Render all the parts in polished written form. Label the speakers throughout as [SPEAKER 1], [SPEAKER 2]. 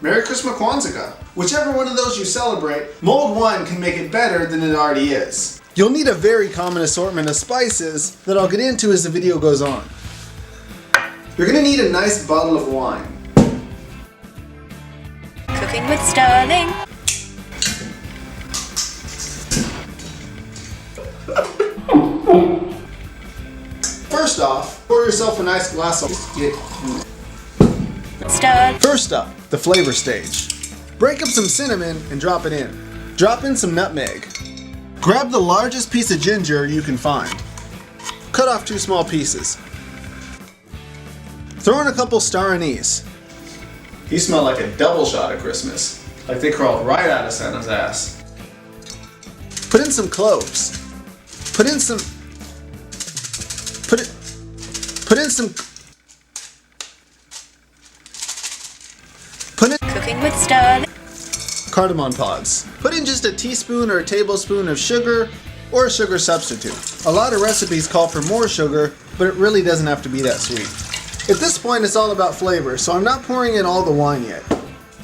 [SPEAKER 1] Merry Christmas Kwanzaa. Whichever one of those you celebrate, mulled wine can make it better than it already is. You'll need a very common assortment of spices that I'll get into as the video goes on. You're gonna need a nice bottle of wine.
[SPEAKER 2] Cooking with Sterling.
[SPEAKER 1] First off, pour yourself a nice glass of
[SPEAKER 2] Sterling.
[SPEAKER 1] First up, the flavor stage. Break up some cinnamon and drop it in. Drop in some nutmeg. Grab the largest piece of ginger you can find. Cut off 2 small pieces. Throw in a couple star anise. He smelled like a double shot at Christmas. Like they crawled right out of Santa's ass. Put in some cloves. Put in some
[SPEAKER 2] Cooking with Sterling.
[SPEAKER 1] cardamom pods. Put in just a teaspoon or a tablespoon of sugar or a sugar substitute. A lot of recipes call for more sugar, but it really doesn't have to be that sweet. At this point, it's all about flavor, so I'm not pouring in all the wine yet.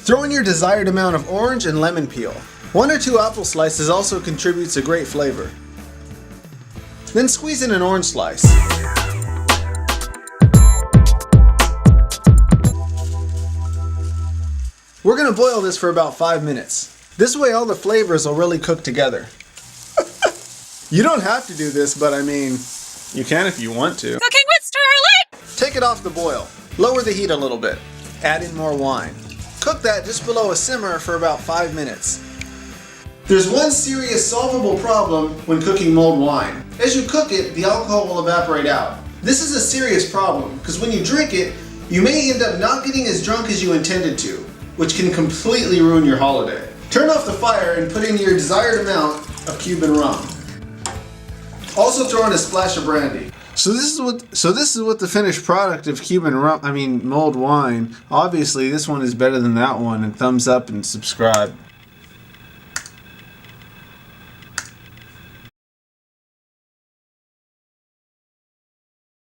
[SPEAKER 1] Throw in your desired amount of orange and lemon peel. 1 or 2 apple slices also contributes a great flavor. Then squeeze in an orange slice. We're gonna boil this for about 5 minutes. This way all the flavors will really cook together. You don't have to do this, but I mean, you can if you want to.
[SPEAKER 2] Cooking with Sterling.
[SPEAKER 1] Take it off the boil. Lower the heat a little bit. Add in more wine. Cook that just below a simmer for about 5 minutes. There's one serious solvable problem when cooking mulled wine. As you cook it, the alcohol will evaporate out. This is a serious problem because when you drink it, you may end up not getting as drunk as you intended to, which can completely ruin your holiday. Turn off the fire and put in your desired amount of Cuban rum. Also throw in a splash of brandy. So this is what the finished product of Cuban rum, mulled wine. Obviously this one is better than that one, and thumbs up and subscribe.